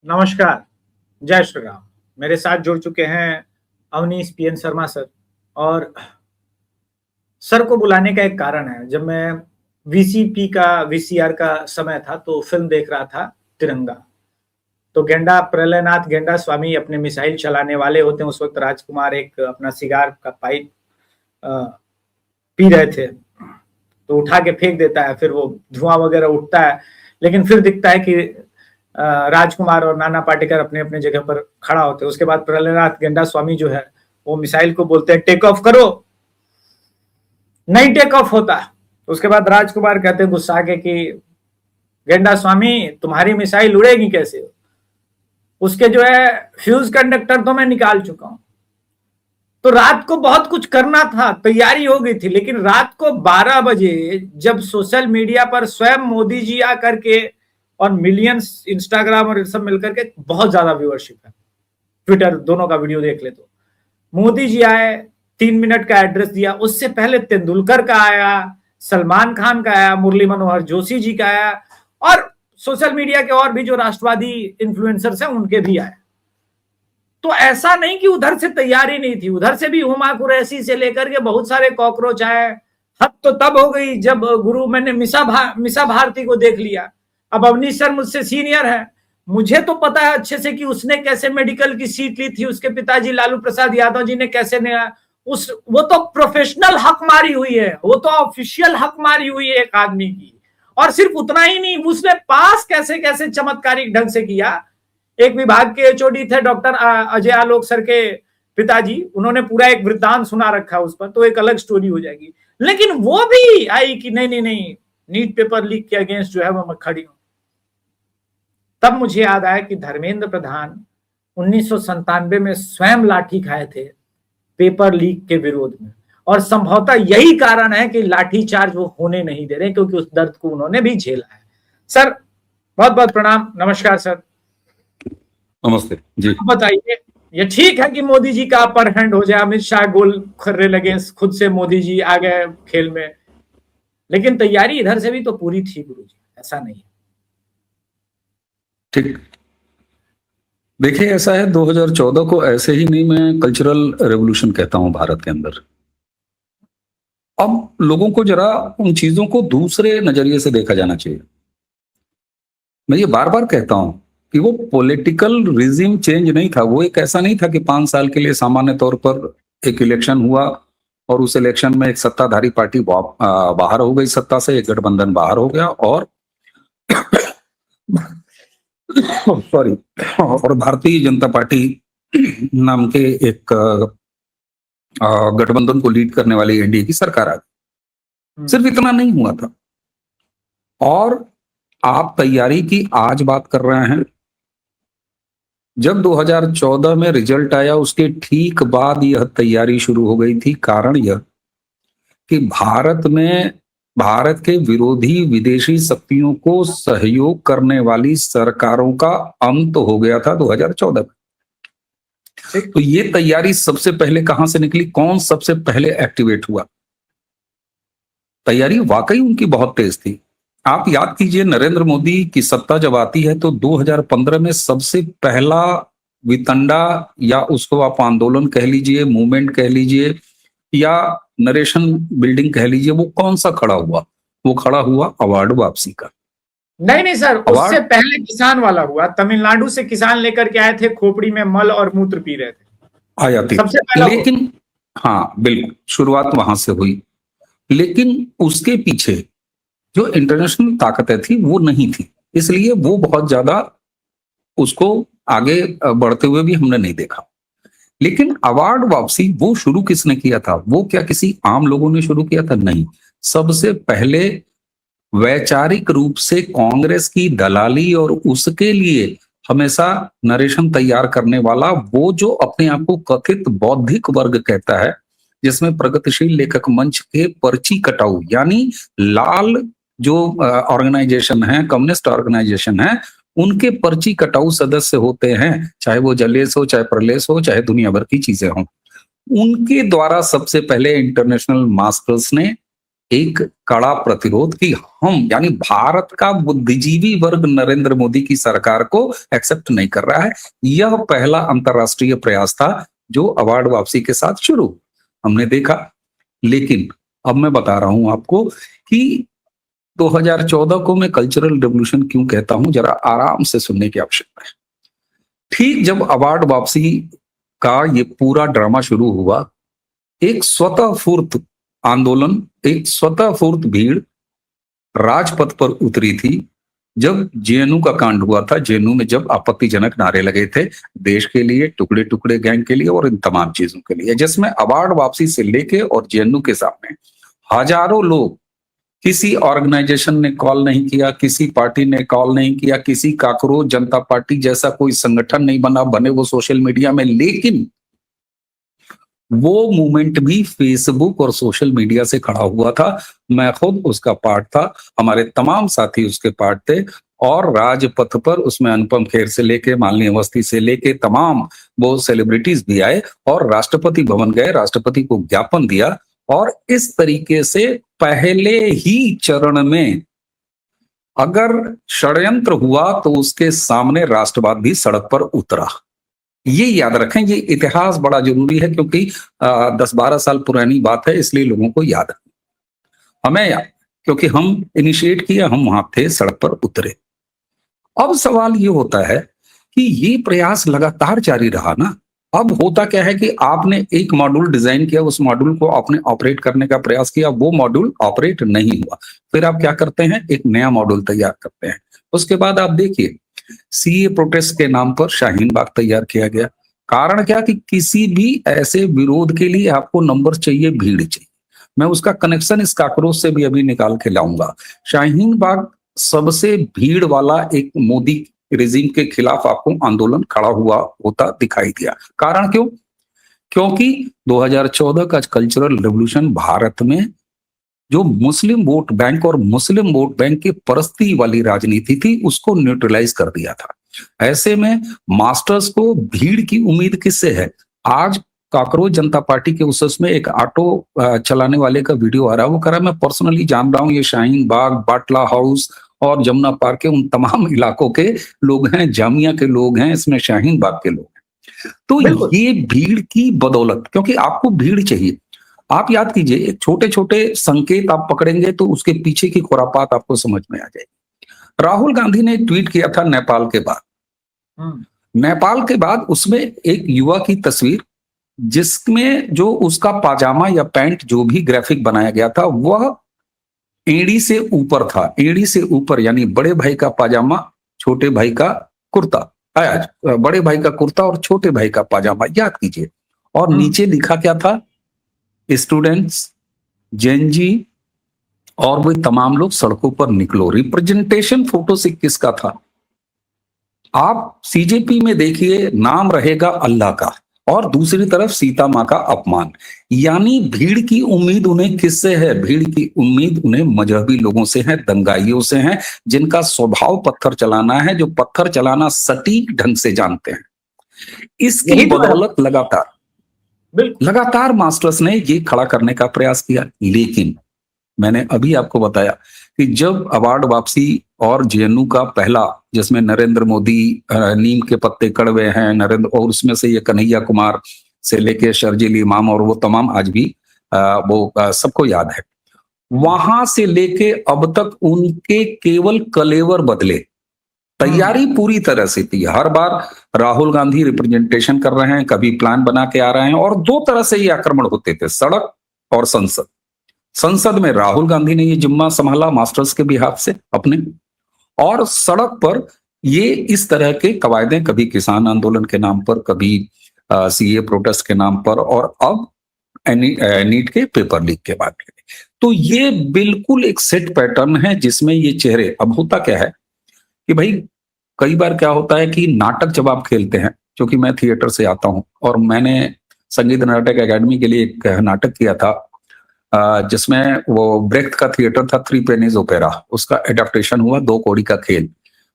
नमस्कार, जय श्री राम। मेरे साथ जुड़ चुके हैं अवनीश पीएन शर्मा सर। और सर को बुलाने का एक कारण है। जब मैं वीसीआर का समय था तो फिल्म देख रहा था तिरंगा। तो गेंडा प्रलयनाथ गेंडा स्वामी अपने मिसाइल चलाने वाले होते हैं। उस वक्त राजकुमार एक अपना सिगार का पाइप पी रहे थे, तो उठा के फेंक देता है, फिर वो धुआं वगैरह उठता है। लेकिन फिर दिखता है कि राजकुमार और नाना पाटेकर अपने अपने जगह पर खड़ा होते हैं। उसके बाद प्रहलाद गेंडा स्वामी जो है वो मिसाइल को बोलते हैं टेक ऑफ करो, नहीं टेक ऑफ होता। तो उसके बाद राजकुमार कहते हैं गुस्सा के कि गेंडा स्वामी तुम्हारी मिसाइल उड़ेगी कैसे, उसके जो है फ्यूज कंडक्टर तो मैं निकाल चुका हूं। तो रात को बहुत कुछ करना था, तैयारी हो गई थी, लेकिन रात को 12 बजे जब सोशल मीडिया पर स्वयं मोदी जी आकर के और मिलियंस इंस्टाग्राम और सब मिलकर के बहुत ज्यादा व्यूअरशिप है, ट्विटर दोनों का वीडियो देख ले तो मोदी जी आए, 3 मिनट का एड्रेस दिया। उससे पहले तेंदुलकर का आया, सलमान खान का आया, मुरली मनोहर जोशी जी का आया, और सोशल मीडिया के और भी जो राष्ट्रवादी इन्फ्लुएंसर्स हैं उनके भी आए। तो ऐसा नहीं कि उधर से तैयारी नहीं थी, उधर से भी हुमा कुरैशी से लेकर के बहुत सारे कॉकरोच आए। हद तो तब हो गई जब गुरु मैंने मिसा भारती को देख लिया। अब अवनीश सर मुझसे सीनियर है, मुझे तो पता है अच्छे से कि उसने कैसे मेडिकल की सीट ली थी, उसके पिताजी लालू प्रसाद यादव जी ने कैसे वो तो प्रोफेशनल हकमारी हुई है, वो तो ऑफिशियल हकमारी हुई है एक आदमी की। और सिर्फ उतना ही नहीं, उसने पास कैसे कैसे चमत्कारिक ढंग से किया। एक विभाग के एचओडी थे डॉक्टर अजय आलोक सर के पिताजी, उन्होंने पूरा एक वृत्तांत सुना रखा उस पर, तो एक अलग स्टोरी हो जाएगी। लेकिन वो भी आई कि नहीं नहीं नहीं, नीट पेपर लीक के अगेंस्ट जो है वो मैं खड़ी हूं। तब मुझे याद आया कि धर्मेंद्र प्रधान 1997 में स्वयं लाठी खाए थे पेपर लीक के विरोध में, और संभवतः यही कारण है कि लाठी चार्ज वो होने नहीं दे रहे, क्योंकि उस दर्द को उन्होंने भी झेला है। सर बहुत बहुत प्रणाम। नमस्कार सर। नमस्ते जी। बताइए, ये ठीक है कि मोदी जी का अपर हैंड हो जाए, अमित शाह गोल खर्रे लगे, खुद से मोदी जी आ गए खेल में, लेकिन तैयारी इधर से भी तो पूरी थी गुरु जी, ऐसा नहीं है? ठीक, देखिए ऐसा है, 2014 को ऐसे ही नहीं, मैं कल्चरल रेवोल्यूशन कहता हूं भारत के अंदर। अब लोगों को जरा उन चीजों को दूसरे नजरिए से देखा जाना चाहिए। मैं ये बार बार कहता हूं कि वो पॉलिटिकल रिजिम चेंज नहीं था। वो एक ऐसा नहीं था कि 5 साल के लिए सामान्य तौर पर एक इलेक्शन हुआ और उस इलेक्शन में एक सत्ताधारी पार्टी बाहर हो गई सत्ता से, एक गठबंधन बाहर हो गया और सॉरी और भारतीय जनता पार्टी नाम के एक गठबंधन को लीड करने वाली एनडीए की सरकार आ गई। सिर्फ इतना नहीं हुआ था। और आप तैयारी की आज बात कर रहे हैं, जब 2014 में रिजल्ट आया उसके ठीक बाद यह तैयारी शुरू हो गई थी। कारण यह कि भारत के विरोधी विदेशी शक्तियों को सहयोग करने वाली सरकारों का अंत हो गया था 2014 में। तो ये तैयारी सबसे पहले कहां से निकली, कौन सबसे पहले एक्टिवेट हुआ? तैयारी वाकई उनकी बहुत तेज थी। आप याद कीजिए, नरेंद्र मोदी की सत्ता जब आती है तो 2015 में सबसे पहला वितंडा, या उसको आप आंदोलन कह लीजिए, मूवमेंट कह लीजिए, या नरेशन बिल्डिंग कह लीजिए, वो कौन सा खड़ा हुआ? वो खड़ा हुआ अवार्ड वापसी का। नहीं सर, उससे पहले किसान वाला हुआ। तमिलनाडु से किसान लेकर के आए थे, खोपड़ी में मल और मूत्र पी रहे थे, आया थी सबसे पहले। लेकिन हाँ बिल्कुल, शुरुआत वहां से हुई। लेकिन उसके पीछे जो इंटरनेशनल ताकतें थी वो नहीं थी, इसलिए वो बहुत ज्यादा उसको आगे बढ़ते हुए भी हमने नहीं देखा। लेकिन अवार्ड वापसी वो शुरू किसने किया था? वो क्या किसी आम लोगों ने शुरू किया था? नहीं, सबसे पहले वैचारिक रूप से कांग्रेस की दलाली और उसके लिए हमेशा नरेशन तैयार करने वाला वो जो अपने आप को कथित बौद्धिक वर्ग कहता है, जिसमें प्रगतिशील लेखक मंच के पर्ची कटाऊ यानी लाल जो ऑर्गेनाइजेशन है, कम्युनिस्ट ऑर्गेनाइजेशन है, उनके पर्ची कटाऊ सदस्य होते हैं, चाहे वो जलेस हो, चाहे प्रलेस हो, चाहे दुनिया भर की चीजें हों, उनके द्वारा सबसे पहले इंटरनेशनल मास्टर्स ने एक कड़ा प्रतिरोध कि हम यानी भारत का बुद्धिजीवी वर्ग नरेंद्र मोदी की सरकार को एक्सेप्ट नहीं कर रहा है। यह पहला अंतरराष्ट्रीय प्रयास था जो अवार्ड वापसी के साथ शुरू हमने देखा। लेकिन अब मैं बता रहा हूं आपको कि 2014 को मैं कल्चरल रेवोल्यूशन क्यों कहता हूं, जरा आराम से सुनने की आवश्यकता है। ठीक जब अवार्ड वापसी का ये पूरा ड्रामा शुरू हुआ, एक स्वतःस्फूर्त आंदोलन, एक स्वतःस्फूर्त भीड़ राजपथ पर उतरी थी। जब जेएनयू का कांड हुआ था, जेएनयू में जब आपत्तिजनक नारे लगे थे देश के लिए, टुकड़े टुकड़े गैंग के लिए और इन तमाम चीजों के लिए, जिसमें अवार्ड वापसी से लेके और जेएनयू के सामने हजारों लोग, किसी ऑर्गेनाइजेशन ने कॉल नहीं किया, किसी पार्टी ने कॉल नहीं किया, किसी काकरोच जनता पार्टी जैसा कोई संगठन नहीं बना, बने वो सोशल मीडिया में, लेकिन वो मूवमेंट भी फेसबुक और सोशल मीडिया से खड़ा हुआ था। मैं खुद उसका पार्ट था, हमारे तमाम साथी उसके पार्ट थे, और राजपथ पर उसमें अनुपम खेर से लेके मालिनी अवस्थी से लेके तमाम वो सेलिब्रिटीज भी आए और राष्ट्रपति भवन गए, राष्ट्रपति को ज्ञापन दिया, और इस तरीके से पहले ही चरण में अगर षड्यंत्र हुआ तो उसके सामने राष्ट्रवाद भी सड़क पर उतरा। ये याद रखें, ये इतिहास बड़ा जरूरी है क्योंकि 10-12 साल पुरानी बात है, इसलिए लोगों को याद है। हमें याद, क्योंकि हम इनिशिएट किया, हम वहां थे, सड़क पर उतरे। अब सवाल ये होता है कि ये प्रयास लगातार जारी रहा ना। अब होता क्या है कि आपने एक मॉड्यूल डिजाइन किया, उस मॉड्यूल को आपने ऑपरेट करने का प्रयास किया, वो मॉड्यूल ऑपरेट नहीं हुआ, फिर आप क्या करते हैं, एक नया मॉड्यूल तैयार करते हैं। उसके बाद आप देखिए सीए प्रोटेस्ट के नाम पर शाहीन बाग तैयार किया गया। कारण क्या कि किसी भी ऐसे विरोध के लिए आपको नंबर चाहिए, भीड़ चाहिए। मैं उसका कनेक्शन इस काकरोच से भी अभी निकाल के लाऊंगा। शाहीन बाग सबसे भीड़ वाला एक मोदी रेजिम के खिलाफ आपको आंदोलन खड़ा हुआ होता दिखाई दिया। कारण क्यों? क्योंकि 2014 का कल्चरल रेवोल्यूशन भारत में जो मुस्लिम वोट बैंक और मुस्लिम वोट बैंक की परस्ती वाली राजनीति थी, उसको न्यूट्रलाइज कर दिया था। ऐसे में मास्टर्स को भीड़ की उम्मीद किससे है? आज काकरोच जनता पार्टी के उसमें एक ऑटो चलाने वाले का वीडियो आ रहा है, वो कह रहा है मैं पर्सनली जान रहा हूँ, ये शाहीन बाग, बाटला हाउस और जमुना पार्क के उन तमाम इलाकों के लोग हैं, जामिया के लोग हैं, इसमें शाहीन बाग के लोग हैं। तो ये भीड़ की बदौलत, क्योंकि आपको भीड़ चाहिए। आप याद कीजिए, एक छोटे छोटे संकेत आप पकड़ेंगे तो उसके पीछे की खुरापात आपको समझ में आ जाएगी। राहुल गांधी ने ट्वीट किया था नेपाल के बाद, नेपाल के बाद उसमें एक युवा की तस्वीर, जिसमें जो उसका पाजामा या पैंट जो भी ग्राफिक बनाया गया था वह एड़ी से ऊपर था। एड़ी से ऊपर यानी बड़े भाई का पाजामा, छोटे भाई का कुर्ता, बड़े भाई का कुर्ता और छोटे भाई का पाजामा, याद कीजिए। और नीचे लिखा क्या था? स्टूडेंट्स, जेनजी और वो तमाम लोग सड़कों पर निकलो। रिप्रेजेंटेशन फोटो से किसका था? आप सीजेपी में देखिए, नाम रहेगा अल्लाह का और दूसरी तरफ सीता मां का अपमान। यानी भीड़ की उम्मीद उन्हें किससे है? भीड़ की उम्मीद उन्हें मजहबी लोगों से है, दंगाइयों से है, जिनका स्वभाव पत्थर चलाना है, जो पत्थर चलाना सटीक ढंग से जानते हैं। इसकी बदौलत लगातार मास्टर्स ने ये खड़ा करने का प्रयास किया। लेकिन मैंने अभी आपको बताया कि जब अवार्ड वापसी और जेएनयू का पहला, जिसमें नरेंद्र मोदी, नीम के पत्ते कड़वे हैं, नरेंद्र, और उसमें से ये कन्हैया कुमार से लेके शर्जील इमाम और वो तमाम आज भी सबको याद है, वहां से लेके अब तक उनके केवल कलेवर बदले, तैयारी पूरी तरह से थी। हर बार राहुल गांधी रिप्रेजेंटेशन कर रहे हैं, कभी प्लान बना के आ रहे हैं, और दो तरह से ये आक्रमण होते थे, सड़क और संसद। संसद में राहुल गांधी ने ये जिम्मा संभाला मास्टर्स के बिहाफ से अपने, और सड़क पर ये इस तरह के कवायदे, कभी किसान आंदोलन के नाम पर, कभी सीए प्रोटेस्ट के नाम पर, और अब नीट के पेपर लीक के बाद। तो ये बिल्कुल एक सेट पैटर्न है जिसमें ये चेहरे, अब होता क्या है कि भाई कई बार क्या होता है कि नाटक जब आप खेलते हैं, क्योंकि मैं थिएटर से आता हूं और मैंने संगीत नाटक अकेडमी के लिए एक नाटक किया था, जिसमें वो ब्रेख्त का थिएटर था, 3 पेनीज ओपेरा, उसका एडेप्टेशन हुआ 2 कौड़ी का खेल।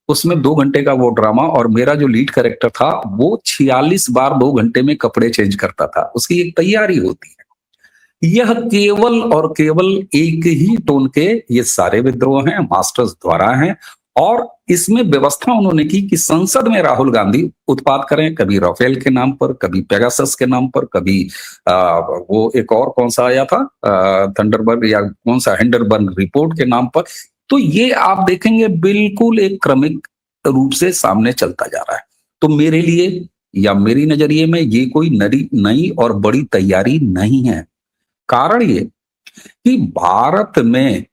उसमें 2 घंटे का वो ड्रामा, और मेरा जो लीड कैरेक्टर था वो 46 बार 2 घंटे में कपड़े चेंज करता था। उसकी एक तैयारी होती है। यह केवल और केवल एक ही टोन के ये सारे विद्रोह हैं, मास्टर्स द्वारा हैं। और इसमें व्यवस्था उन्होंने की कि संसद में राहुल गांधी उत्पात करें, कभी राफेल के नाम पर, कभी पेगासस के नाम पर, कभी वो एक और कौन सा आया था, थंडरबर्ग या कौन सा हिंडरबर्ग रिपोर्ट के नाम पर। तो ये आप देखेंगे बिल्कुल एक क्रमिक रूप से सामने चलता जा रहा है। तो मेरे लिए या मेरी नजरिए में ये कोई नई और बड़ी तैयारी नहीं है। कारण ये कि भारत में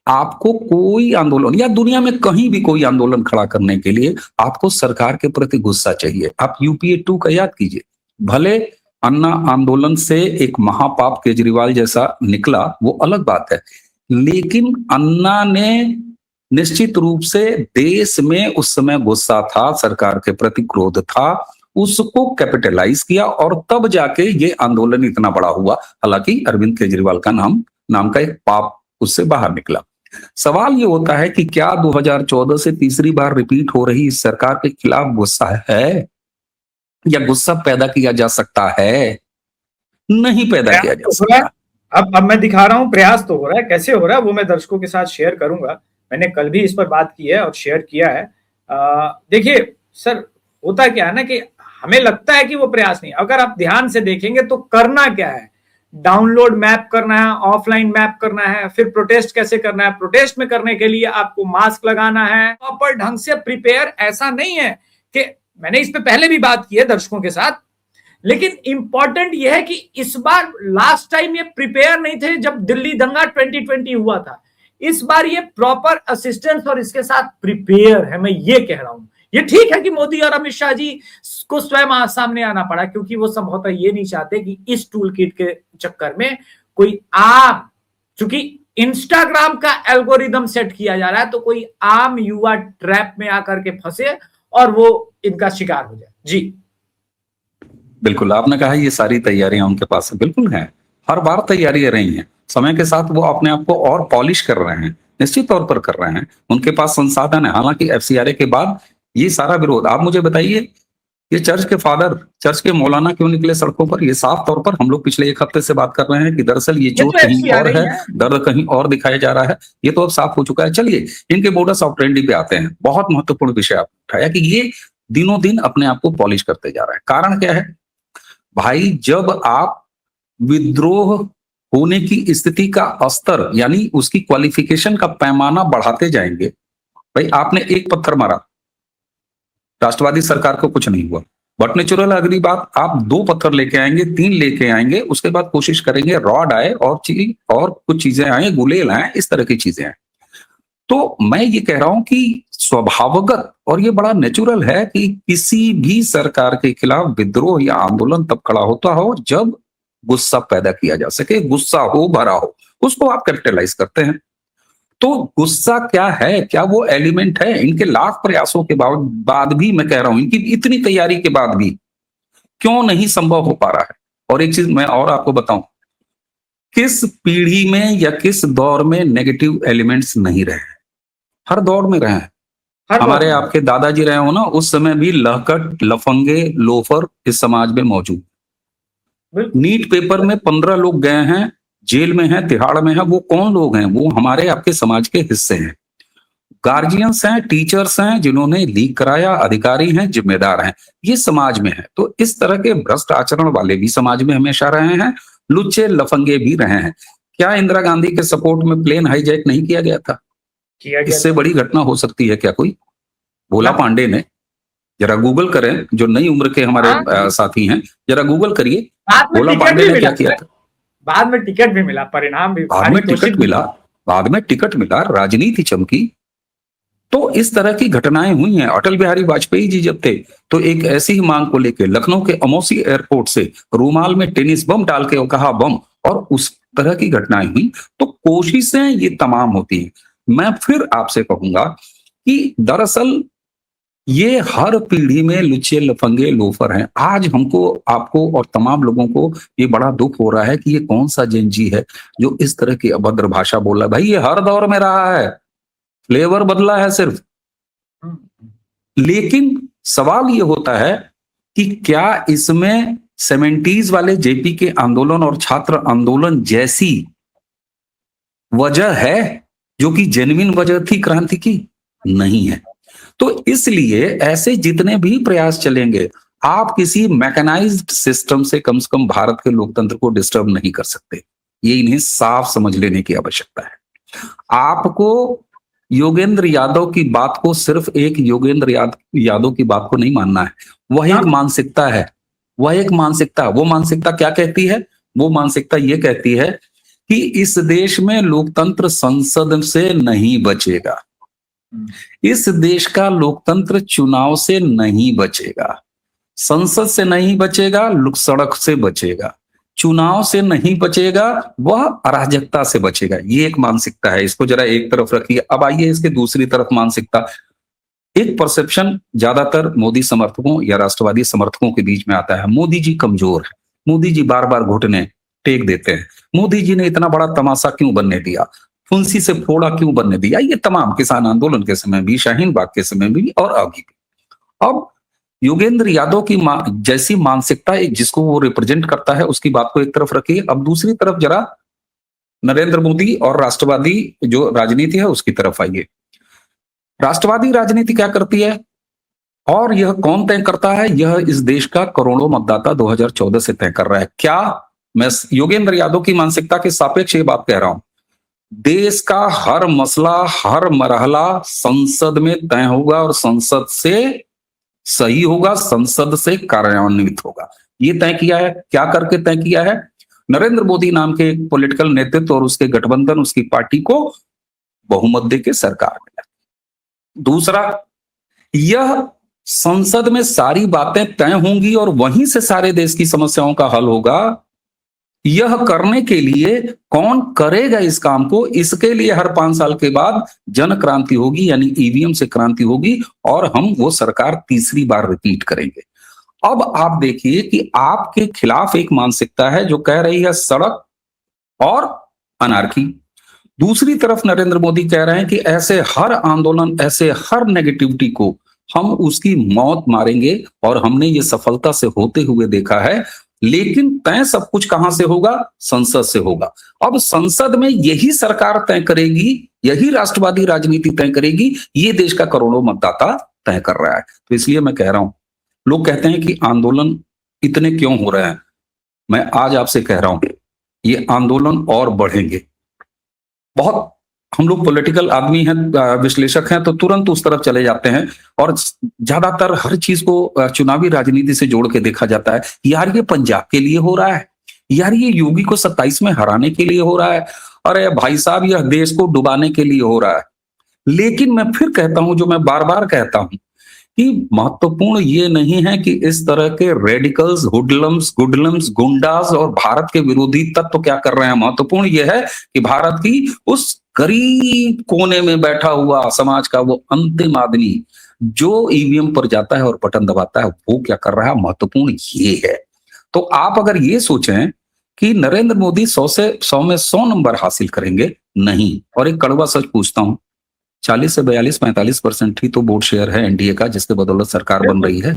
आपको कोई आंदोलन या दुनिया में कहीं भी कोई आंदोलन खड़ा करने के लिए आपको सरकार के प्रति गुस्सा चाहिए। आप यूपीए 2 का याद कीजिए, भले अन्ना आंदोलन से एक महापाप केजरीवाल जैसा निकला, वो अलग बात है, लेकिन अन्ना ने निश्चित रूप से देश में उस समय गुस्सा था, सरकार के प्रति क्रोध था, उसको कैपिटलाइज किया और तब जाके ये आंदोलन इतना बड़ा हुआ। हालांकि अरविंद केजरीवाल का नाम का एक पाप उससे बाहर निकला। सवाल ये होता है कि क्या 2014 से तीसरी बार रिपीट हो रही इस सरकार के खिलाफ गुस्सा है या गुस्सा पैदा किया जा सकता है? नहीं पैदा किया जा सकता। अब मैं दिखा रहा हूं, प्रयास तो हो रहा है। कैसे हो रहा है वो मैं दर्शकों के साथ शेयर करूंगा। मैंने कल भी इस पर बात की है और शेयर किया है। देखिए सर, होता क्या है ना कि हमें लगता है कि वो प्रयास नहीं, अगर आप ध्यान से देखेंगे तो करना क्या है, डाउनलोड मैप करना है, ऑफलाइन मैप करना है, फिर प्रोटेस्ट कैसे करना है। प्रोटेस्ट में करने के लिए आपको मास्क लगाना है, प्रॉपर ढंग से प्रिपेयर। ऐसा नहीं है कि मैंने इस पे पहले भी बात की है दर्शकों के साथ, लेकिन इंपॉर्टेंट यह है कि इस बार लास्ट टाइम ये प्रिपेयर नहीं थे जब दिल्ली दंगा 2020 हुआ था। इस बार ये प्रॉपर असिस्टेंस और इसके साथ प्रिपेयर है। मैं ये कह रहा हूं, ये ठीक है कि मोदी और अमित शाह जी को स्वयं सामने आना पड़ा, क्योंकि वो संभवतः ये नहीं चाहते कि इस टूल किट के चक्कर में कोई आम, चूंकि इंस्टाग्राम का एल्गोरिदम सेट किया जा रहा है, तो कोई आम युवा ट्रैप में आकर के फंसे और वो इनका शिकार हो जाए। जी बिल्कुल, आपने कहा ये सारी तैयारियां उनके पास बिल्कुल हैं, हर बार तैयारियां रही हैं। समय के साथ वो अपने आप को और पॉलिश कर रहे हैं, निश्चित तौर पर कर रहे हैं। उनके पास संसाधन है। हालांकि एफसीआरए के बाद ये सारा विरोध, आप मुझे बताइए, ये चर्च के फादर, चर्च के मौलाना क्यों निकले सड़कों पर? ये साफ तौर पर हम लोग पिछले एक हफ्ते से बात कर रहे हैं कि दरअसल ये चोट कहीं और है, दर्द कहीं और दिखाया जा रहा है। ये तो अब साफ हो चुका है। चलिए इनके मोडस ऑपरेंडी पे आते हैं। बहुत महत्वपूर्ण विषय आप उठाया कि ये दिनों दिन अपने आप को पॉलिश करते जा रहा है। कारण क्या है भाई? जब आप विद्रोह होने की स्थिति का स्तर यानी उसकी क्वालिफिकेशन का पैमाना बढ़ाते जाएंगे, भाई आपने एक पत्थर मारा, राष्ट्रवादी सरकार को कुछ नहीं हुआ, बट नेचुरल अगली बात, आप 2 पत्थर लेके आएंगे, 3 लेके आएंगे, उसके बाद कोशिश करेंगे रॉड आए और कुछ चीजें आए, गुलेल आए, इस तरह की चीजें आए। तो मैं ये कह रहा हूं कि स्वभावगत और ये बड़ा नेचुरल है कि किसी भी सरकार के खिलाफ विद्रोह या आंदोलन तब खड़ा होता हो जब गुस्सा पैदा किया जा सके, गुस्सा हो भरा हो, उसको आप कैपिटलाइज करते हैं। तो गुस्सा क्या है? क्या वो एलिमेंट है? इनके लाख प्रयासों के बाद भी मैं कह रहा हूं, इनकी इतनी तैयारी के बाद भी क्यों नहीं संभव हो पा रहा है? और एक चीज मैं और आपको बताऊं, किस पीढ़ी में या किस दौर में नेगेटिव एलिमेंट्स नहीं रहे? हर दौर में रहे हैं। हमारे आपके दादाजी रहे हो ना, उस समय भी लहकट, लफंगे, लोफर इस समाज में मौजूद। नीट पेपर में 15 लोग गए हैं, जेल में हैं, तिहाड़ में हैं। वो कौन लोग हैं? वो हमारे आपके समाज के हिस्से हैं। गार्जियंस हैं, टीचर्स हैं, जिन्होंने लीक कराया, अधिकारी हैं, जिम्मेदार हैं, ये समाज में है। तो इस तरह के भ्रष्ट आचरण वाले भी समाज में हमेशा रहे हैं, लुच्चे लफंगे भी रहे हैं। क्या इंदिरा गांधी के सपोर्ट में प्लेन हाईजैक नहीं किया गया था? इससे बड़ी घटना हो सकती है क्या कोई? भोला पांडे ने, जरा गूगल करें, जो नई उम्र के हमारे साथी हैं, जरा गूगल करिए, भोला पांडे ने क्या किया था। बाद में टिकट भी मिला, परिणाम भी, बाद में टिकट मिला, राजनीति चमकी। तो इस तरह की घटनाएं हुई हैं। अटल बिहारी वाजपेयी जी जब थे तो एक ऐसी ही मांग को लेकर लखनऊ के अमौसी एयरपोर्ट से रुमाल में टेनिस बम डाल के कहा बम, और उस तरह की घटनाएं हुई। तो कोशिशें ये तमाम होती हैं। मैं फिर आपसे कहूंगा कि दरअसल ये हर पीढ़ी में लुच्चे लफंगे लोफर हैं। आज हमको, आपको और तमाम लोगों को ये बड़ा दुख हो रहा है कि ये कौन सा जेनजी है जो इस तरह की अभद्र भाषा बोल रहा है। भाई ये हर दौर में रहा है, फ्लेवर बदला है सिर्फ। लेकिन सवाल ये होता है कि क्या इसमें 70s वाले जेपी के आंदोलन और छात्र आंदोलन जैसी वजह है जो कि जेन्युइन वजह थी क्रांति की? नहीं है। तो इसलिए ऐसे जितने भी प्रयास चलेंगे, आप किसी मैकेनाइज्ड सिस्टम से कम भारत के लोकतंत्र को डिस्टर्ब नहीं कर सकते। ये इन्हें साफ समझ लेने की आवश्यकता है। आपको योगेंद्र यादव की बात को सिर्फ एक योगेंद्र यादव की बात को नहीं मानना है। वह एक मानसिकता है, वह एक मानसिकता। वो मानसिकता क्या कहती है? वो मानसिकता ये कहती है कि इस देश में लोकतंत्र संसद से नहीं बचेगा, इस देश का लोकतंत्र चुनाव से नहीं बचेगा, संसद से नहीं बचेगा, सड़क से बचेगा, चुनाव से नहीं बचेगा, वह अराजकता से बचेगा। ये एक मानसिकता है, इसको जरा एक तरफ रखिए। अब आइए इसके दूसरी तरफ मानसिकता। एक परसेप्शन ज्यादातर मोदी समर्थकों या राष्ट्रवादी समर्थकों के बीच में आता है, मोदी जी कमजोर है, मोदी जी बार बार घुटने टेक देते हैं, मोदी जी ने इतना बड़ा तमाशा क्यों बनने दिया, फुंसी से फोड़ा क्यों बनने दिया। ये तमाम किसान आंदोलन के समय भी, शाहीन बाग के समय भी और अभी भी। अब योगेंद्र यादव की जैसी मानसिकता एक जिसको वो रिप्रेजेंट करता है, उसकी बात को एक तरफ रखिए। अब दूसरी तरफ जरा नरेंद्र मोदी और राष्ट्रवादी जो राजनीति है उसकी तरफ आइए। राष्ट्रवादी राजनीति क्या करती है और यह कौन तय करता है? यह इस देश का करोड़ों मतदाता 2014 से तय कर रहा है। क्या मैं योगेंद्र यादव की मानसिकता के सापेक्ष ये बात कह रहा हूं? देश का हर मसला, हर मरहला संसद में तय होगा और संसद से सही होगा, संसद से कार्यान्वित होगा। ये तय किया है। क्या करके तय किया है? नरेंद्र मोदी नाम के एक पॉलिटिकल नेतृत्व और उसके गठबंधन, उसकी पार्टी को बहुमत दे के सरकार मिला। दूसरा, यह संसद में सारी बातें तय होंगी और वहीं से सारे देश की समस्याओं का हल होगा। यह करने के लिए कौन करेगा इस काम को? इसके लिए हर 5 साल के बाद जन क्रांति होगी, यानी ईवीएम से क्रांति होगी और हम वो सरकार तीसरी बार रिपीट करेंगे। अब आप देखिए कि आपके खिलाफ एक मानसिकता है जो कह रही है सड़क और अनार्की। दूसरी तरफ नरेंद्र मोदी कह रहे हैं कि ऐसे हर आंदोलन, ऐसे हर नेगेटिविटी को हम उसकी मौत मारेंगे और हमने ये सफलता से होते हुए देखा है। लेकिन तय सब कुछ कहां से होगा? संसद से होगा। अब संसद में यही सरकार तय करेगी, यही राष्ट्रवादी राजनीति तय करेगी, ये देश का करोड़ों मतदाता तय कर रहा है। तो इसलिए मैं कह रहा हूं, लोग कहते हैं कि आंदोलन इतने क्यों हो रहे हैं। मैं आज आपसे कह रहा हूं, ये आंदोलन और बढ़ेंगे। बहुत हम लोग पॉलिटिकल आदमी हैं, विश्लेषक हैं, तो तुरंत उस तरफ चले जाते हैं और ज्यादातर हर चीज को चुनावी राजनीति से जोड़ के देखा जाता है। यार ये पंजाब के लिए हो रहा है, यार ये योगी को 27 में हराने के लिए हो रहा है, अरे भाई साहब यह देश को डुबाने के लिए हो रहा है। लेकिन मैं फिर कहता हूं, जो मैं बार बार कहता हूं, कि महत्वपूर्ण ये नहीं है कि इस तरह के रेडिकल्स, हुडलम्स, गुंडास और भारत के विरोधी तत्व क्या कर रहे हैं। महत्वपूर्ण ये है कि भारत की उस गरीब कोने में बैठा हुआ समाज का वो अंतिम आदमी जो ईवीएम पर जाता है और बटन दबाता है, वो क्या कर रहा है। महत्वपूर्ण ये है। तो आप अगर ये सोचें कि नरेंद्र मोदी 100 में 100 नंबर हासिल करेंगे, नहीं। और एक कड़वा सच पूछता हूं, 40 से 42-45% ही तो वोट शेयर है एनडीए का, जिसके बदौलत सरकार बन रही है।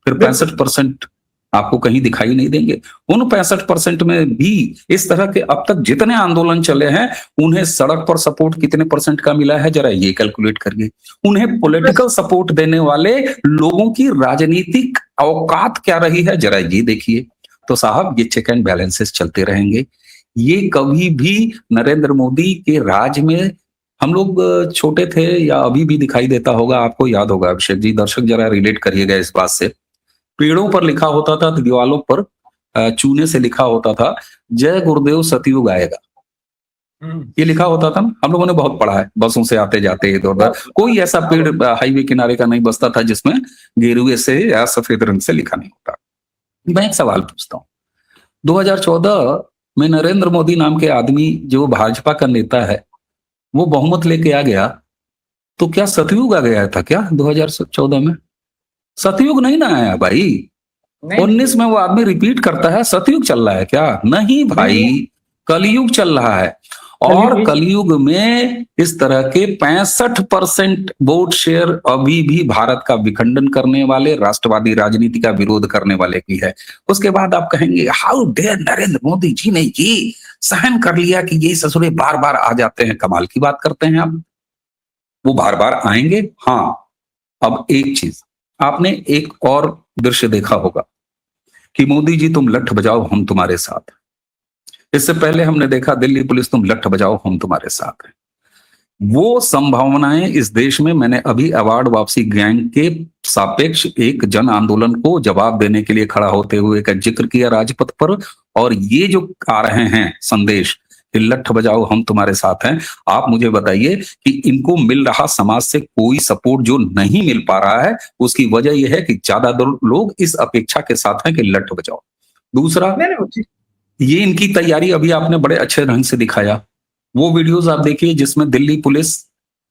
फिर 65% आपको कहीं दिखाई नहीं देंगे। उन 65% में भी इस तरह के अब तक जितने आंदोलन चले हैं, उन्हें सड़क पर सपोर्ट कितने % का मिला है, जरा ये कैलकुलेट करिए। उन्हें पॉलिटिकल सपोर्ट देने वाले लोगों की राजनीतिक औकात क्या रही है, जरा ये देखिए। तो साहब ये चेक एंड बैलेंसेस चलते रहेंगे। ये कभी भी नरेंद्र मोदी के राज में, हम लोग छोटे थे या अभी भी दिखाई देता होगा, आपको याद होगा अभिषेक जी, दर्शक जरा रिलेट करिएगा इस बात से। पेड़ों पर लिखा होता था, दीवालों पर चूने से लिखा होता था, जय गुरुदेव सतयुग आएगा। ये लिखा होता था ना, हम लोगों ने बहुत पढ़ा है, बसों से आते जाते इधर उधर। कोई ऐसा पेड़ हाईवे किनारे का नहीं बसता था जिसमें गेरुए से या सफेद रंग से लिखा नहीं होता। मैं एक सवाल पूछता हूँ, 2014 में नरेंद्र मोदी नाम के आदमी जो भाजपा का नेता है, वो बहुमत लेके आ गया, तो क्या सतयुग आ गया था क्या 2014 में? सतयुग नहीं ना आया भाई। 19 में वो आदमी रिपीट करता है, सतयुग चल रहा है क्या? नहीं भाई, कलयुग चल रहा है। और कलयुग में इस तरह के 65% वोट शेयर अभी भी भारत का विखंडन करने वाले, राष्ट्रवादी राजनीति का विरोध करने वाले की है। उसके बाद आप कहेंगे हाउ डेयर नरेंद्र मोदी जी ने ये सहन कर लिया कि ये ससुरे बार बार आ जाते हैं। कमाल की बात करते हैं आप, वो बार बार आएंगे। हाँ, अब एक चीज आपने एक और दृश्य देखा होगा कि मोदी जी तुम लठ बजाओ हम तुम्हारे साथ। इससे पहले हमने देखा दिल्ली पुलिस तुम लठ बजाओ हम तुम्हारे साथ हैं। वो संभावनाएं इस देश में, मैंने अभी अवार्ड वापसी गैंग के सापेक्ष एक जन आंदोलन को जवाब देने के लिए खड़ा होते हुए का जिक्र किया राजपथ पर। और ये जो आ रहे हैं संदेश कि लठ बजाओ हम तुम्हारे साथ हैं, आप मुझे बताइए कि इनको मिल रहा समाज से कोई सपोर्ट जो नहीं मिल पा रहा है, उसकी वजह यह है कि ज्यादा लोग इस अपेक्षा के साथ हैं कि लठ बजाओ। दूसरा, ये इनकी तैयारी अभी आपने बड़े अच्छे ढंग से दिखाया। वो वीडियोस आप देखिए जिसमें दिल्ली पुलिस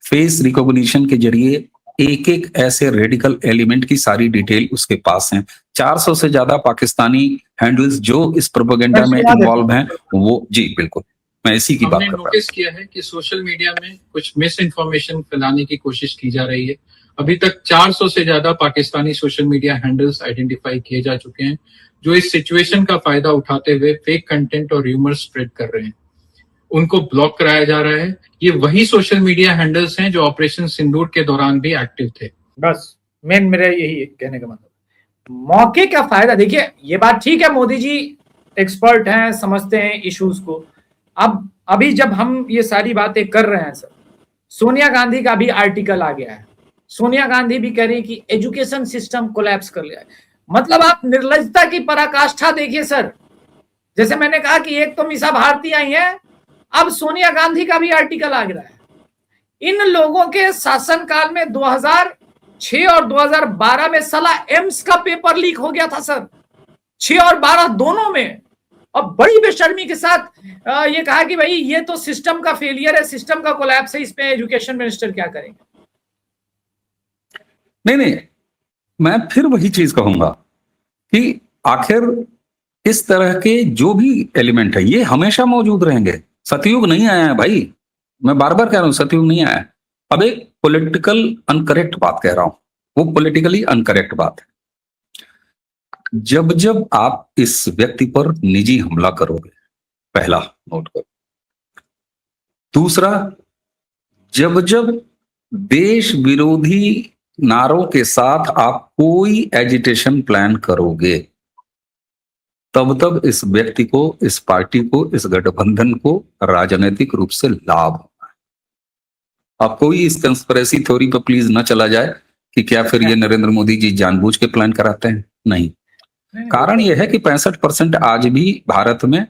फेस रिकॉग्निशन के जरिए एक एक ऐसे रेडिकल एलिमेंट की सारी डिटेल उसके पास है। 400 से ज्यादा पाकिस्तानी हैंडल्स जो इस प्रोपेगेंडा में इन्वॉल्व हैं, वो जी बिल्कुल मैं इसी की बात कर रहा हूं। नोटिस किया है कि सोशल मीडिया में कुछ मिस इन्फॉर्मेशन फैलाने की कोशिश की जा रही है। अभी तक 400 से ज्यादा Pakistani social media handles identify किए जा चुके हैं जो इस सिचुएशन का फायदा उठाते हुए फेक कंटेंट और र्यूमर स्प्रेड कर रहे हैं। उनको ब्लॉक कराया जा रहा है। ये वही सोशल मीडिया हैंडल्स हैं जो ऑपरेशन सिंदूर के दौरान भी एक्टिव थे। बस मेरा यही कहने का मतलब, मौके का फायदा। देखिए ये बात ठीक है, मोदी जी एक्सपर्ट हैं, समझते हैं इश्यूज को। अब अभी जब हम ये सारी बातें कर रहे हैं सर, सोनिया गांधी का भी आर्टिकल आ गया है। सोनिया गांधी भी कह रही है कि एजुकेशन सिस्टम कोलैप्स कर लिया है। मतलब आप निर्लजता की पराकाष्ठा देखिए सर। जैसे मैंने कहा कि एक तो मीसा भारती आई है, अब सोनिया गांधी का भी आर्टिकल आ गया है। इन लोगों के शासनकाल में 2006 और 2012 में साला एम्स का पेपर लीक हो गया था सर, 6 और 12 दोनों में। और बड़ी बेशर्मी के साथ ये कहा कि भाई ये तो सिस्टम का फेलियर है, सिस्टम का कोलैप्स है, इसमें एजुकेशन मिनिस्टर क्या करेंगे। नहीं, मैं फिर वही चीज कहूंगा कि आखिर इस तरह के जो भी एलिमेंट है ये हमेशा मौजूद रहेंगे। सतयुग नहीं आया है भाई, मैं बार बार कह रहा हूं सतयुग नहीं आया है। अब एक पॉलिटिकल अनकरेक्ट बात कह रहा हूं, वो पॉलिटिकली अनकरेक्ट बात है। जब जब आप इस व्यक्ति पर निजी हमला करोगे, पहला नोट करो। दूसरा, जब जब देश विरोधी नारों के साथ आप कोई एजिटेशन प्लान करोगे, तब तब इस व्यक्ति को, इस पार्टी को, इस गठबंधन को राजनीतिक रूप से लाभ होगा। अब कोई इस कंस्पिरेसी थ्योरी पर प्लीज न चला जाए कि क्या फिर ये नरेंद्र मोदी जी जानबूझ के प्लान कराते हैं। नहीं, कारण यह है कि 65% आज भी भारत में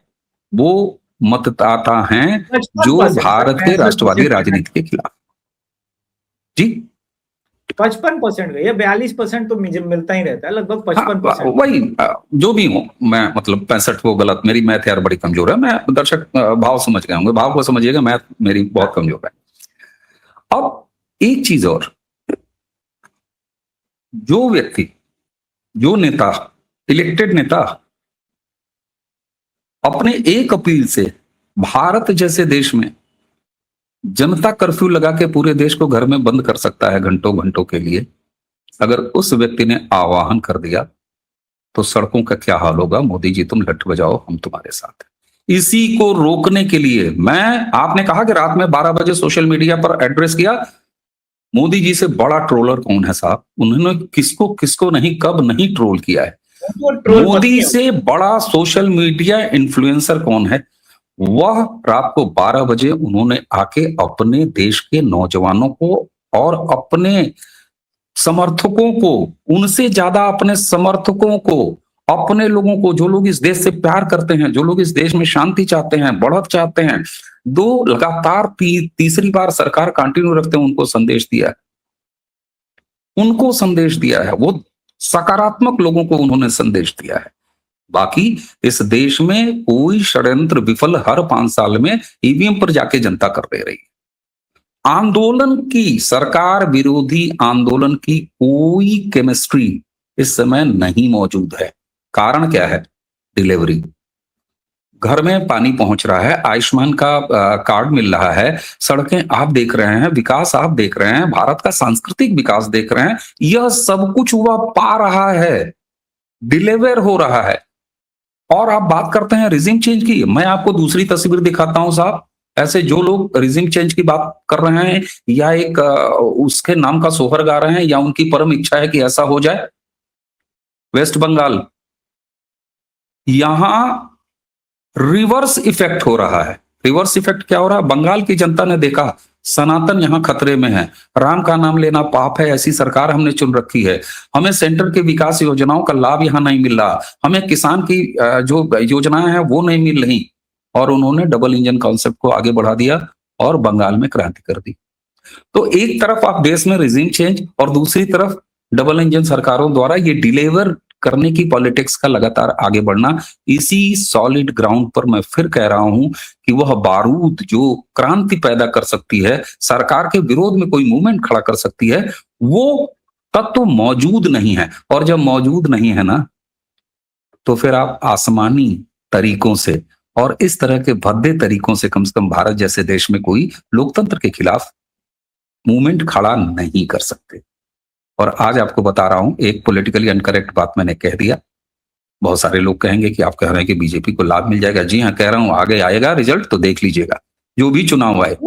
वो मतदाता हैं जो भारत के राष्ट्रवादी राजनीति के खिलाफ। जी 55% गई है, 42% तो मिलता ही रहता है, लगभग 55%। वही जो भी हो, मैं मतलब 65 वो गलत, मेरी मैथ यार बड़ी कमजोर है। मैं दर्शक भाव समझ गए होंगे, भाव को समझिएगा, मैथ मेरी बहुत कमजोर है। अब एक चीज और, जो व्यक्ति, जो नेता, इलेक्टेड नेता अपने एक अपील से भारत जैसे देश में जनता कर्फ्यू लगा के पूरे देश को घर में बंद कर सकता है घंटों घंटों के लिए, अगर उस व्यक्ति ने आह्वान कर दिया तो सड़कों का क्या हाल होगा। मोदी जी तुम लठ बजाओ हम तुम्हारे साथ हैं। इसी को रोकने के लिए आपने कहा कि रात में 12 बजे सोशल मीडिया पर एड्रेस किया। मोदी जी से बड़ा ट्रोलर कौन है साहब? उन्होंने किसको किसको नहीं, कब नहीं ट्रोल किया है? मोदी से बड़ा सोशल मीडिया इन्फ्लुएंसर कौन है? वह रात को 12 बजे उन्होंने आके अपने देश के नौजवानों को और अपने समर्थकों को, उनसे ज्यादा अपने समर्थकों को, अपने लोगों को, जो लोग इस देश से प्यार करते हैं, जो लोग इस देश में शांति चाहते हैं, बढ़त चाहते हैं, दो लगातार तीसरी बार सरकार कंटिन्यू रखते हैं, उनको संदेश दिया है। उनको संदेश दिया है, वो सकारात्मक लोगों को उन्होंने संदेश दिया है। बाकी इस देश में कोई षड्यंत्र विफल हर 5 साल में ईवीएम पर जाके जनता कर दे रही है। आंदोलन की, सरकार विरोधी आंदोलन की कोई केमिस्ट्री इस समय नहीं मौजूद है। कारण क्या है? डिलीवरी। घर में पानी पहुंच रहा है, आयुष्मान का कार्ड मिल रहा है, सड़कें आप देख रहे हैं, विकास आप देख रहे हैं, भारत का सांस्कृतिक विकास देख रहे हैं, यह सब कुछ वह पा रहा है, डिलीवर हो रहा है। और आप बात करते हैं रिजिम चेंज की, मैं आपको दूसरी तस्वीर दिखाता हूं साहब। ऐसे जो लोग रिजिम चेंज की बात कर रहे हैं या एक उसके नाम का सोहर गा रहे हैं या उनकी परम इच्छा है कि ऐसा हो जाए, वेस्ट बंगाल, यहां रिवर्स इफेक्ट हो रहा है। रिवर्स इफेक्ट क्या हो रहा है? बंगाल की जनता ने देखा सनातन यहां खतरे में है, राम का नाम लेना पाप है, ऐसी सरकार हमने चुन रखी है, हमें सेंटर के विकास योजनाओं का लाभ यहां नहीं मिल रहा, हमें किसान की जो योजनाएं हैं वो नहीं मिल रही, और उन्होंने डबल इंजन कॉन्सेप्ट को आगे बढ़ा दिया और बंगाल में क्रांति कर दी। तो एक तरफ आप देश में रिजिम चेंज और दूसरी तरफ डबल इंजन सरकारों द्वारा ये डिलीवर करने की पॉलिटिक्स का लगातार आगे बढ़ना, इसी सॉलिड ग्राउंड पर मैं फिर कह रहा हूं कि वह बारूद जो क्रांति पैदा कर सकती है, सरकार के विरोध में कोई मूवमेंट खड़ा कर सकती है, वो तत्व मौजूद नहीं है। और जब मौजूद नहीं है ना, तो फिर आप आसमानी तरीकों से और इस तरह के भद्दे तरीकों से कम भारत जैसे देश में कोई लोकतंत्र के खिलाफ मूवमेंट खड़ा नहीं कर सकते। और आज आपको बता रहा हूं, एक पॉलिटिकली अनकरेक्ट बात मैंने कह दिया। बहुत सारे लोग कहेंगे कि आप कह रहे हैं कि बीजेपी को लाभ मिल जाएगा। जी हाँ, कह रहा हूं, आगे आएगा रिजल्ट तो देख लीजिएगा, जो भी चुनाव आए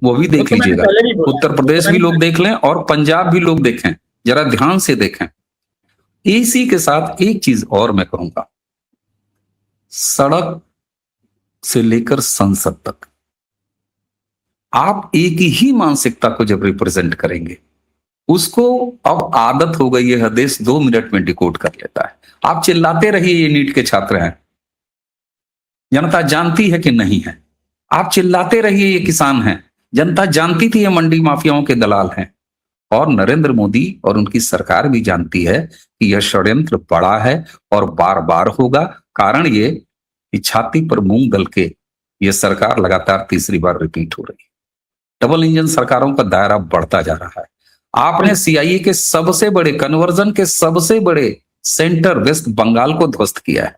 वो भी देख लीजिएगा। उत्तर प्रदेश भी लोग देख लें और पंजाब भी लोग देखें, जरा ध्यान से देखें। इसी के साथ एक चीज और मैं कहूंगा, सड़क से लेकर संसद तक आप एक ही मानसिकता को जब रिप्रेजेंट करेंगे, उसको अब आदत हो गई है, देश 2 मिनट में डिकोड कर लेता है। आप चिल्लाते रहिए ये नीट के छात्र हैं, जनता जानती है कि नहीं है। आप चिल्लाते रहिए ये किसान हैं, जनता जानती थी ये मंडी माफियाओं के दलाल हैं। और नरेंद्र मोदी और उनकी सरकार भी जानती है कि यह षड्यंत्र बड़ा है और बार बार होगा। कारण ये कि छाती पर मूंग दल के ये सरकार लगातार तीसरी बार रिपीट हो रही है। डबल इंजन सरकारों का दायरा बढ़ता जा रहा है। आपने सीआईए के सबसे बड़े कन्वर्जन के सबसे बड़े सेंटर वेस्ट बंगाल को ध्वस्त किया है।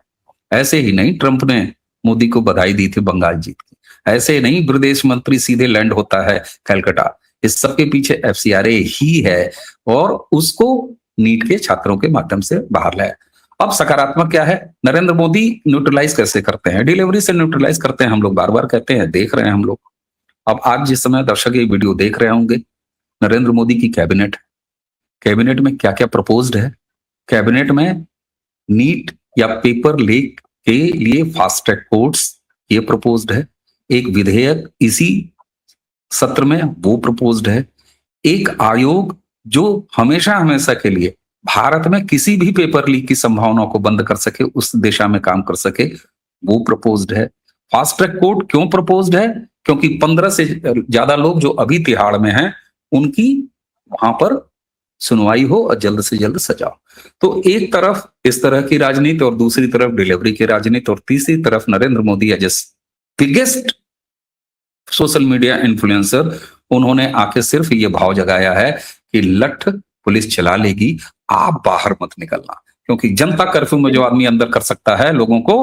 ऐसे ही नहीं ट्रंप ने मोदी को बधाई दी थी बंगाल जीत की, ऐसे ही नहीं विदेश मंत्री सीधे लैंड होता है कलकत्ता। इस सबके पीछे एफसीआरए ही है और उसको नीट के छात्रों के माध्यम से बाहर लाया। अब सकारात्मक क्या है? नरेंद्र मोदी न्यूट्रलाइज कैसे करते हैं? डिलीवरी से न्यूट्रलाइज करते हैं। हम लोग बार बार कहते हैं, देख रहे हैं हम लोग। अब आज जिस समय दर्शक ये वीडियो देख रहे होंगे, नरेंद्र मोदी की कैबिनेट, कैबिनेट में क्या क्या प्रपोज्ड है? कैबिनेट में नीट या पेपर लीक के लिए फास्ट ट्रैक कोर्ट्स ये प्रपोज्ड है। एक विधेयक इसी सत्र में वो प्रपोज्ड है। एक आयोग जो हमेशा हमेशा के लिए भारत में किसी भी पेपर लीक की संभावनाओं को बंद कर सके, उस दिशा में काम कर सके, वो प्रपोज्ड है। फास्ट ट्रैक कोर्ट क्यों प्रपोज्ड है? क्योंकि 15 से ज्यादा लोग जो अभी तिहाड़ में हैं उनकी वहां पर सुनवाई हो और जल्द से जल्द सजा हो। तो एक तरफ इस तरह की राजनीति और दूसरी तरफ डिलीवरी की राजनीति और तीसरी तरफ Narendra Modi as biggest social media influencer, उन्होंने आके सिर्फ ये भाव जगाया है कि लठ पुलिस चला लेगी, आप बाहर मत निकलना, क्योंकि जनता कर्फ्यू में जो आदमी अंदर कर सकता है लोगों को,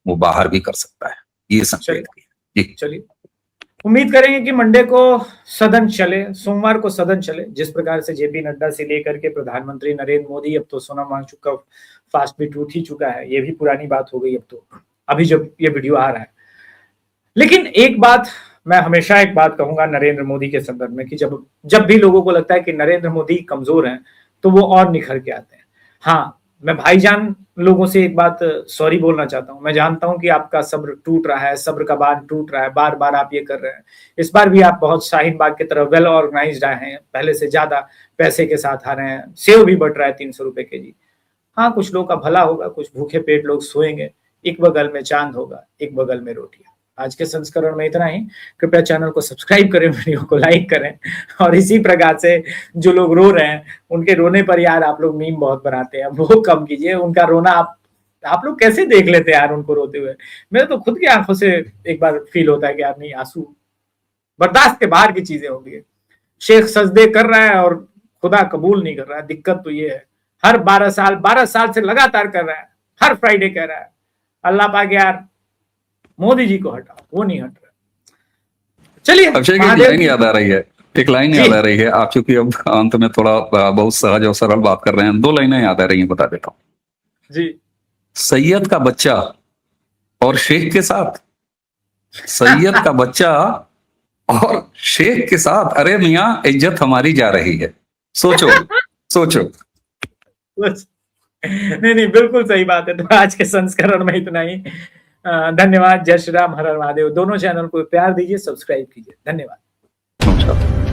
वो बाहर भी कर सकता है। ये संकेत जी। चलिए, उम्मीद करेंगे कि मंडे को सदन चले, सोमवार को सदन चले। जिस प्रकार से जेपी नड्डा से लेकर के प्रधानमंत्री नरेंद्र मोदी, अब तो सोनम वांगचुक का फास्ट भी टूट ही चुका है, ये भी पुरानी बात हो गई अब तो, अभी जब ये वीडियो आ रहा है। लेकिन एक बात मैं हमेशा एक बात कहूंगा नरेंद्र मोदी के संदर्भ में कि जब भी लोगों को लगता है कि नरेंद्र मोदी कमजोर हैं तो वो और निखर के आते हैं। हाँ, मैं भाईजान लोगों से एक बात सॉरी बोलना चाहता हूं। मैं जानता हूं कि आपका सब्र टूट रहा है, सब्र का बांध टूट रहा है, बार बार आप ये कर रहे हैं। इस बार भी आप बहुत शाहीन बाग की तरह वेल ऑर्गेनाइज्ड आए हैं, पहले से ज्यादा पैसे के साथ आ रहे हैं, सेव भी बढ़ रहा है 300 रुपए केजी। हाँ, कुछ लोग का भला होगा, कुछ भूखे पेट लोग सोएंगे, एक बगल में चांद होगा, एक बगल में रोटियां। आज के संस्करण में इतना ही। कृपया चैनल को सब्सक्राइब करें, वीडियो को लाइक करें, और इसी प्रकार से जो लोग रो रहे हैं उनके रोने पर यार आप लोग मीम बहुत बनाते हैं, वो कम कीजिए। उनका रोना आप लोग कैसे देख लेते हैं यार उनको रोते हुए? मेरे तो खुद की आंखों से एक बार फील होता है कि यार नहीं, आंसू बर्दाश्त के बाहर की चीजें होती है। शेख सजदे कर रहा है और खुदा कबूल नहीं कर रहा है। दिक्कत तो ये है, हर 12 साल से लगातार कर रहा है, हर फ्राइडे कह रहा है। अल्लाह पाक यार मोदी जी को हटाओ, वो नहीं हट रहे। चलिए, अभिषेक एक लाइन याद आ रही है, एक लाइन याद आ रही है। आप चूंकि अब अंत में थोड़ा बहुत सहज और सरल बात कर रहे हैं, 2 लाइनें याद आ रही हैं, बता देता हूँ जी। सैयद का बच्चा और शेख के साथ, सैयद का बच्चा और शेख के साथ, अरे मियां इज्जत हमारी जा रही है। सोचो सोचो। नहीं, बिल्कुल सही बात है। तो आज के संस्करण में इतना ही। धन्यवाद। जय श्री राम, हर हर महादेव। दोनों चैनल को प्यार दीजिए, सब्सक्राइब कीजिए। धन्यवाद। नमस्कार।